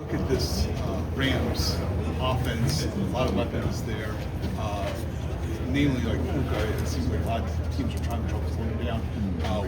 Look at this Rams offense, a lot of weapons there. Namely, like Puka, it seems like a lot of teams are trying to slow him down.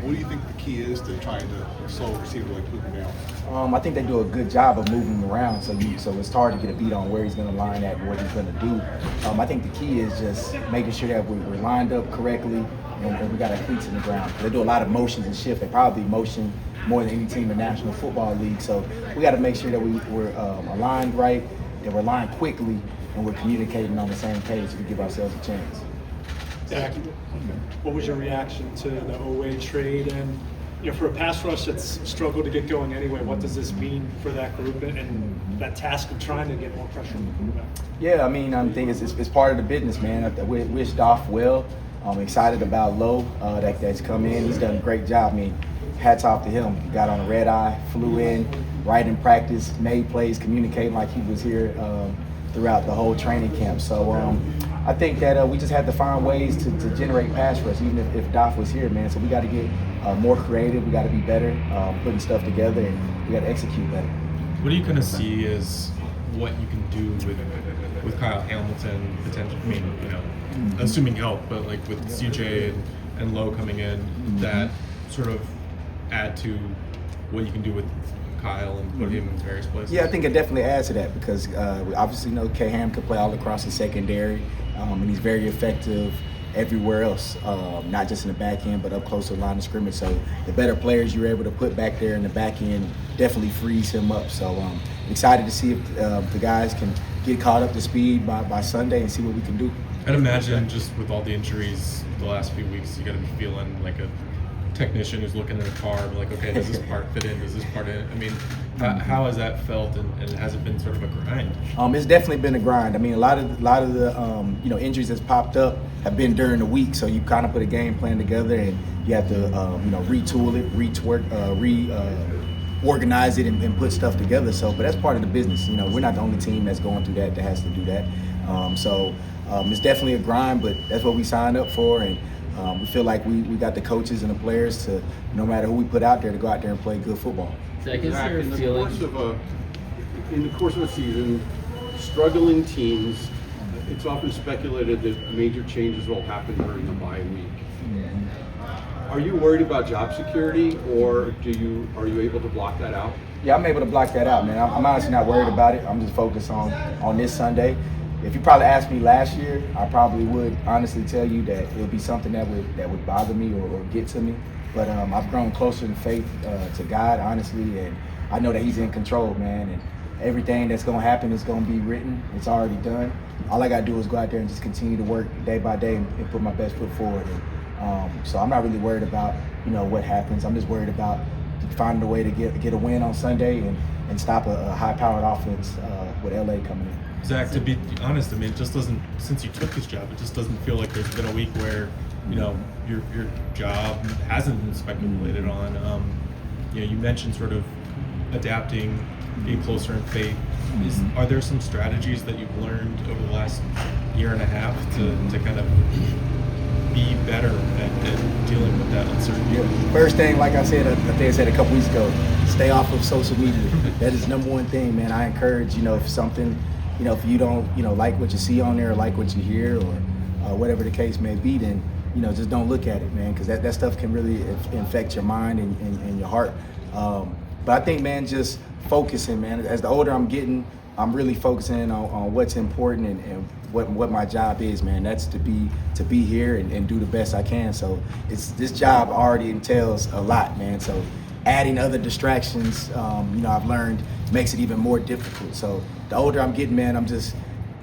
What do you think the key is to trying to slow a receiver like Puka down? I think they do a good job of moving him around, so it's hard to get a beat on where he's going to line at and what he's going to do. I think the key is just making sure that we're lined up correctly and we got our cleats in the ground. They do a lot of motions and shifts. They probably motion more than any team in the National Football League. So we got to make sure that we're aligned right, that we're aligned quickly, and we're communicating on the same page to give ourselves a chance. Zach, what was your reaction to the Owe trade? And for a pass rush that's struggled to get going anyway, what does this mean for that group and that task of trying to get more pressure on the quarterback? Yeah, I think it's part of the business, man. I wish Doff well. I'm excited about Lowe that's come in. He's done a great job. Hats off to him. He got on a red eye, flew in, right in practice, made plays, communicating like he was here throughout the whole training camp. So I think that we just had to find ways to generate pass rush, even if Doff was here, man. So we got to get more creative. We got to be better putting stuff together, and we got to execute better. What do you kind of see as what you can do with Kyle Hamilton potentially? Assuming help, but like with CJ and Lowe coming in, that sort of add to what you can do with Kyle and put him in various places? Yeah, I think it definitely adds to that because we obviously know K-Ham can play all across the secondary, and he's very effective everywhere else, not just in the back end, but up close to the line of scrimmage. So the better players you're able to put back there in the back end definitely frees him up. So excited to see if the guys can get caught up to speed by Sunday and see what we can do. I'd imagine just with all the injuries the last few weeks, you got to be feeling like a technician who's looking at a car, like, okay, does this part fit in? Does this part in? How has that felt, and has it been sort of a grind? It's definitely been a grind. A lot of the injuries that's popped up have been during the week, so you kind of put a game plan together, and you have to retool it, organize it, and put stuff together. So, but that's part of the business. We're not the only team that's going through that has to do that. It's definitely a grind, but that's what we signed up for, and we feel like we got the coaches and the players to, no matter who we put out there, to go out there and play good football. So I guess there a feeling in the course of a season, struggling teams, it's often speculated that major changes will happen during the bye week. Are you worried about job security, or are you able to block that out? Yeah, I'm able to block that out, man. I'm honestly not worried about it. I'm just focused on this Sunday. If you probably asked me last year, I probably would honestly tell you that it would be something that would bother me or get to me. But I've grown closer in faith to God, honestly, and I know that He's in control, man. And everything that's going to happen is going to be written. It's already done. All I got to do is go out there and just continue to work day by day and put my best foot forward. And, so I'm not really worried about what happens. I'm just worried about finding a way to get a win on Sunday and stop a high-powered offense with LA coming in. Zach, to be honest, it just doesn't, since you took this job, it just doesn't feel like there's been a week where, your job hasn't been speculated on. You mentioned sort of adapting, being closer in faith. Are there some strategies that you've learned over the last year and a half to kind of be better at dealing with that uncertainty? Yeah. First thing, like I said a couple weeks ago, stay off of social media. That is number one thing, man. I encourage, if something, if you don't, like what you see on there or like what you hear or whatever the case may be, then, just don't look at it, man, because that stuff can really infect your mind and your heart. But I think, man, just focusing, man. As the older I'm getting, I'm really focusing on what's important and what my job is, man. That's to be here and do the best I can. So this job already entails a lot, man. So adding other distractions, I've learned makes it even more difficult. So the older I'm getting, man, I'm just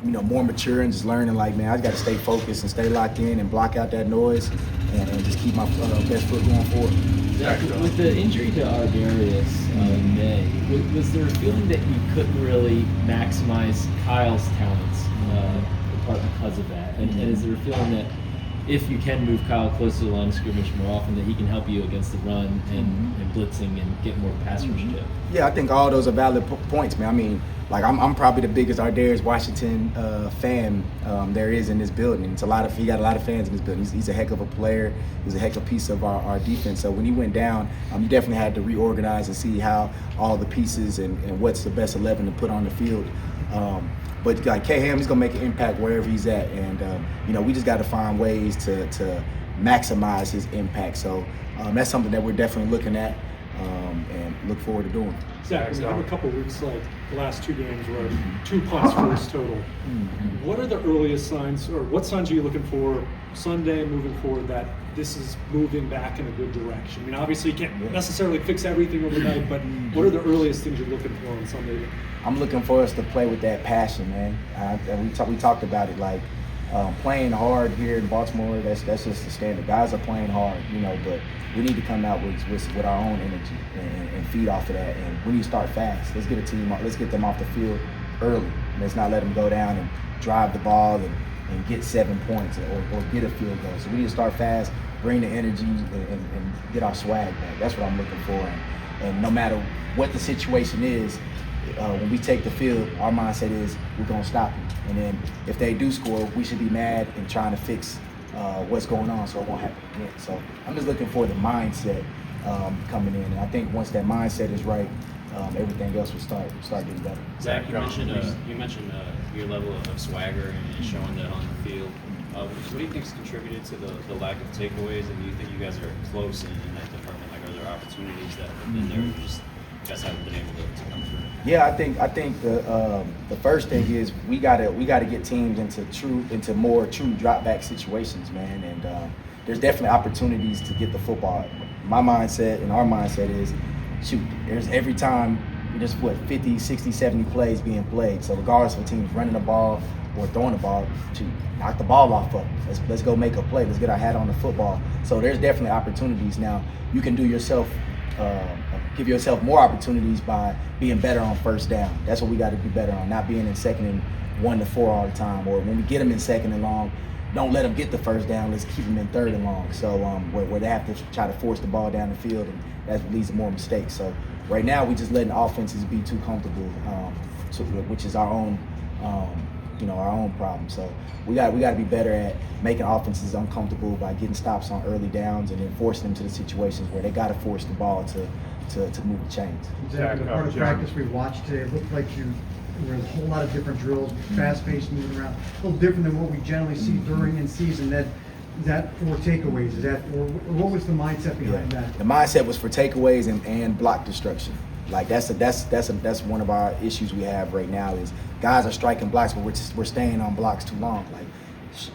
more mature and just learning, like, man, I got to stay focused and stay locked in and block out that noise and just keep my best foot going forward. Zach, with the injury to Ardarius in May, was there a feeling that you couldn't really maximize Kyle's talents in part because of that? And is there a feeling that if you can move Kyle closer to the line of scrimmage more often, that he can help you against the run and blitzing and get more pass rush too. Yeah, I think all those are valid points, man. I mean, like I'm probably the biggest Ardarius Washington fan there is in this building. He got a lot of fans in this building. He's a heck of a player. He's a heck of a piece of our defense. So when he went down, you definitely had to reorganize and see how all the pieces and what's the best 11 to put on the field. But like K-Ham, he's gonna make an impact wherever he's at, and we just got to find ways to maximize his impact. So that's something that we're definitely looking at and look forward to doing. Zach, we have a couple weeks, like the last 2 games were 2 punts first total. What are the earliest signs, or what signs are you looking for Sunday moving forward that this is moving back in a good direction? I mean, obviously you can't necessarily fix everything overnight, but what are the earliest things you're looking for on Sunday? I'm looking for us to play with that passion, man. We talked about it, like playing hard here in Baltimore. That's just the standard. Guys are playing hard, but we need to come out with our own energy and feed off of that. And we need to start fast. Let's get a team. Let's get them off the field early. Let's not let them go down and drive the ball and get 7 points or get a field goal. So we need to start fast, bring the energy, and get our swag back. That's what I'm looking for. And no matter what the situation is, when we take the field, our mindset is we're going to stop them. And then if they do score, we should be mad and trying to fix what's going on so it won't happen again. So I'm just looking for the mindset coming in. And I think once that mindset is right, everything else will start getting better. Zach, you mentioned your level of swagger and showing that on the field. What do you think has contributed to the lack of takeaways? And do you think you guys are close in that department? Like, are there opportunities that have been there and just you guys haven't been able to come through? Yeah, I think the first thing is we gotta get teams into more true drop back situations, man. And there's definitely opportunities to get the football. My mindset and our mindset is, shoot, there's every time there's 50, 60, 70 plays being played. So regardless of a team's running the ball or throwing the ball, shoot, knock the ball off of them. Let's go make a play. Let's get our hat on the football. So there's definitely opportunities. Now you can give yourself more opportunities by being better on first down. That's what we got to be better on, not being in 2nd and 1 to 4 all the time. Or when we get them in 2nd and long, don't let them get the first down. Let's keep them in 3rd and long. So where they have to try to force the ball down the field, and that leads to more mistakes. So right now we just letting offenses be too comfortable, which is our own problem. So we got to be better at making offenses uncomfortable by getting stops on early downs and then forcing them to the situations where they got to force the ball to move the chains. Exactly. The part of practice we watched today, it looked like there was a whole lot of different drills, fast-paced, moving around, a little different than what we generally see during in season. Is that for takeaways? Or what was the mindset behind that? The mindset was for takeaways and block destruction. Like that's one of our issues we have right now is guys are striking blocks, but we're staying on blocks too long. Like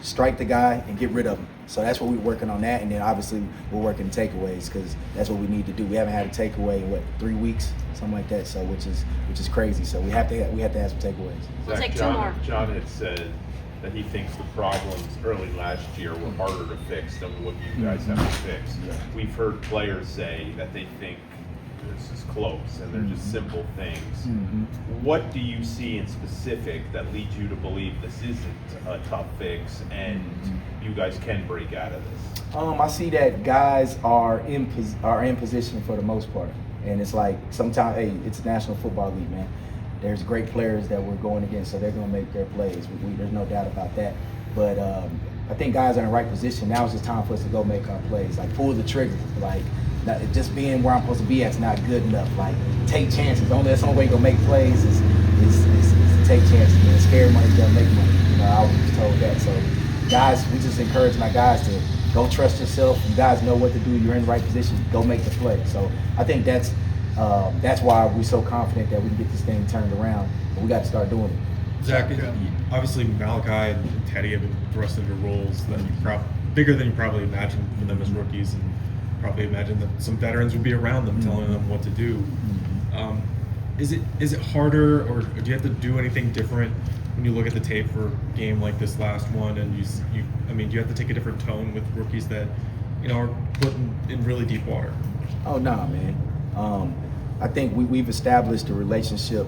strike the guy and get rid of him. So that's what we're working on that, and then obviously we're working takeaways because that's what we need to do. We haven't had a takeaway in 3 weeks, something like that. So which is crazy. So we have to have some takeaways. We'll take 2 more. John had said that he thinks the problems early last year were harder to fix than what you guys have to fix. We've heard players say that they think this is close and they're just simple things. What do you see in specific that leads you to believe this isn't a tough fix and you guys can break out of this? I see that guys are in position for the most part, and it's like sometimes, hey, it's a National Football League, man. There's great players that we're going against, so they're going to make their plays. There's no doubt about that. But I think guys are in the right position. Now it's just time for us to go make our plays. Like pull the trigger. Like just being where I'm supposed to be at's not good enough. Like take chances. That's the only way you're gonna make plays is to take chances. Man, scary money's gonna make money. I was just told that. So guys, we just encourage my guys to go trust yourself. You guys know what to do. You're in the right position. Go make the play. So I think that's why we're so confident that we can get this thing turned around. But we got to start doing it. Zach, obviously Malachi and Teddy have been thrust into roles that bigger than you probably imagined for them as rookies, and probably imagined that some veterans would be around them telling them what to do. Is it harder, or do you have to do anything different when you look at the tape for a game like this last one? And do you have to take a different tone with rookies that are put in really deep water? Oh no, man. I think we've established a relationship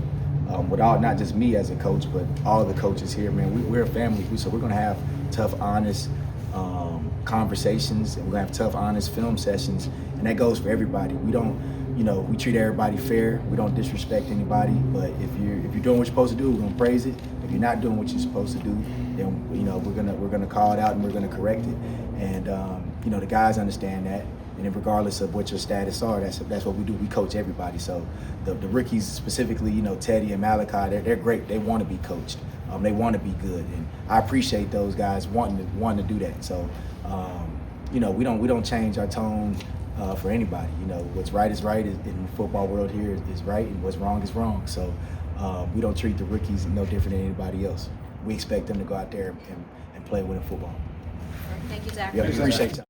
with not just me as a coach, but all the coaches here, man. We're a family, so we're gonna have tough, honest conversations, and we're gonna have tough, honest film sessions, and that goes for everybody. We don't, we treat everybody fair. We don't disrespect anybody. But if you're doing what you're supposed to do, we're gonna praise it. If you're not doing what you're supposed to do, then we're gonna call it out and we're gonna correct it. And the guys understand that. And then regardless of what your status are, that's what we do. We coach everybody. So the rookies specifically, Teddy and Malachi, they're great. They want to be coached. They want to be good, and I appreciate those guys wanting to do that. So we don't change our tone for anybody. What's right is right in the football world here is right, and what's wrong is wrong. So we don't treat the rookies no different than anybody else. We expect them to go out there and play winning football. Thank you, Zach. Yeah, appreciate you.